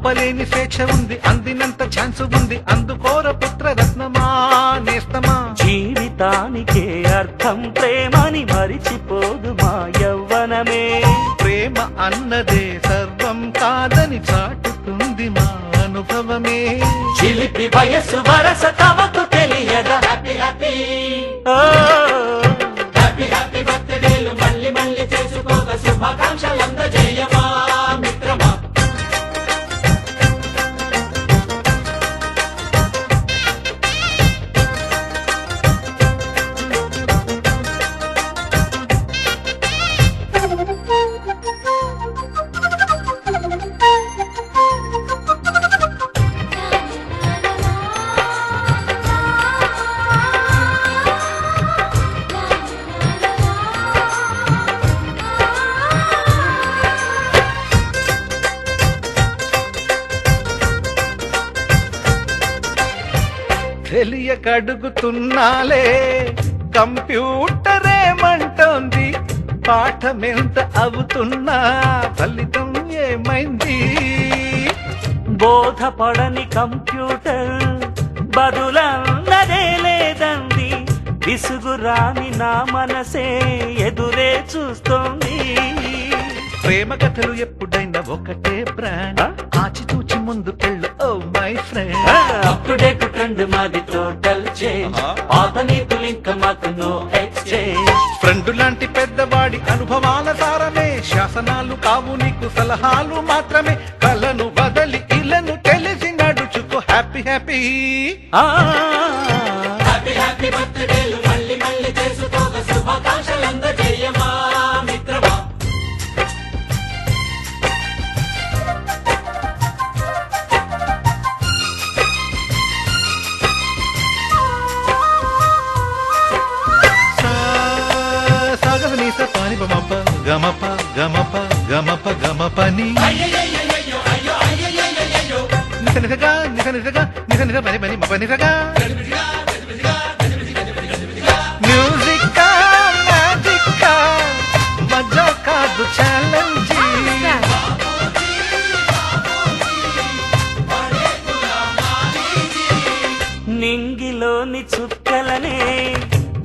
ఆపలేని స్వేచ్ఛ ఉంది, అందినంత ఛాన్స్ ఉంది, అందుకోర పుత్రరత్నమా నేస్తమా. జీవితానికే అర్థం ప్రేమని మరిచిపోదు మా యవ్వనమే. ప్రేమ అన్నదే సర్వం కాదని చాటుతుంది మా అనుభవమే. చిలిపి వయసు వరస తమకు తెలియదా. హ్యాపీ హ్యాపీ హ్యాపీ హ్యాపీ బర్త్డేలు మళ్ళీ మళ్ళీ చేసుకోక శుభాకాంక్షలందజేయమా మిత్రమా. తెలియకడుగుతున్నాలే కంప్యూటరేమంటోంది, పాఠమెంత అవుతున్నా ఫలితం ఏమైంది. బోధపడని కంప్యూటర్ బదులన్నదే లేదండి. విసుగురాని నా మనసే ఎదురే చూస్తోంది. ప్రేమ కథలు ఎప్పుడైనా ఒకటే బ్రాండ్, ఆచితూచి ముందుకెళ్ళు ఓ మై ఫ్రెండ్. అప్పుడేట్ ట్రెండ్ మాది టోటల్ చేంజ్, పాత నీతులు ఇంకా మాకు నో ఎక్స్చేంజ్. ఫ్రెండ్ లాంటి పెద్దవాడి అనుభవాల సారమే, శాసనాలు కావు నీకు సలహాలు మాత్రమే. కలను వదలి ఇలను తెలిసి నడుచుకో హ్యాపీ హ్యాపీ. హ్యాపీ హ్యాపీ బర్త్డేలు మళ్ళీ మళ్ళీ చేసుకోక శుభాకాంక్షలందజేయమా మిత్రమా. పాని బమప గమప గమప గమప గమపని నిస నిసగా నిస నిసగా నిస నిస పని పని మప నిసగా. మ్యూజిక్ మ్యాజిక్ మజా కాదు ఛాలెంజ్. నింగిలోని చుక్కలనే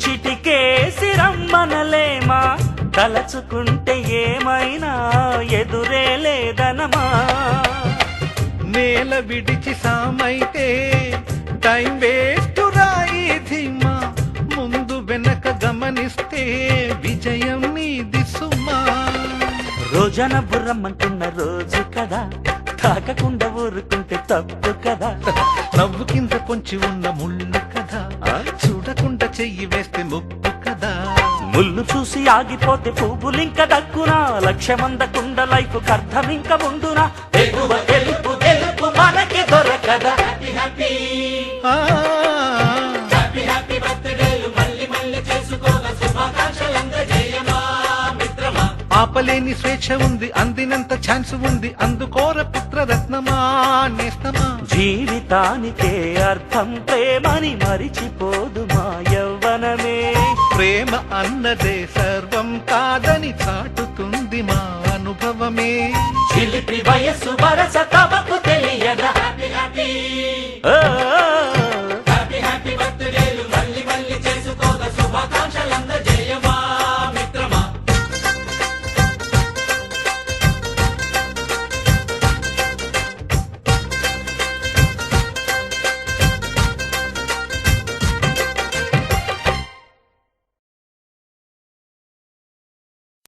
చిటికేసి రమ్మనలేమా. తలచుకుంటే ఏమైనా ఎదురే లేదనమా. నేల విడిచి సామైతే టైం వేస్ట్ రాయి ధీమా. ముందు వెనక గమనిస్తే విజయం నీది సుమా. రోజన బుర్రమ్మంటున్న రోజు కదా, తాకకుండా ఊరుకుంటే తప్పు కదా. నవ్వు కింద పొంచి ఉన్న ముళ్ళు కదా, చూడకుండా చెయ్యి వేస్తే ముప్పు కదా. ముళ్ళు చూసి ఆగిపోతే పువ్వులింక దక్కునా. లక్ష్యమందకుండా లైఫ్ అర్థమింక ముందునా. ఎగువ గెలుపు గెలుపు మనకి దొరకదా. హ్యాపీ హ్యాపీ హ్యాపీ హ్యాపీ బర్త్డేలు మళ్ళీ మళ్ళీ చేసుకోక శుభాకాంక్షలందజేయమా మిత్రమా. ఆపలేని స్వేచ్ఛ ఉంది, అందినంత ఛాన్స్ ఉంది, అందుకోర పుత్రరత్నమా నేస్తమా. జీవితానికే అర్థం ప్రేమని మరిచిపోదు మా యవ్వనమే. ప్రేమ అన్నదే సర్వం కాదని చాటుతుంది మా అనుభవమే. చిలిపి వయస్సు వరస తమ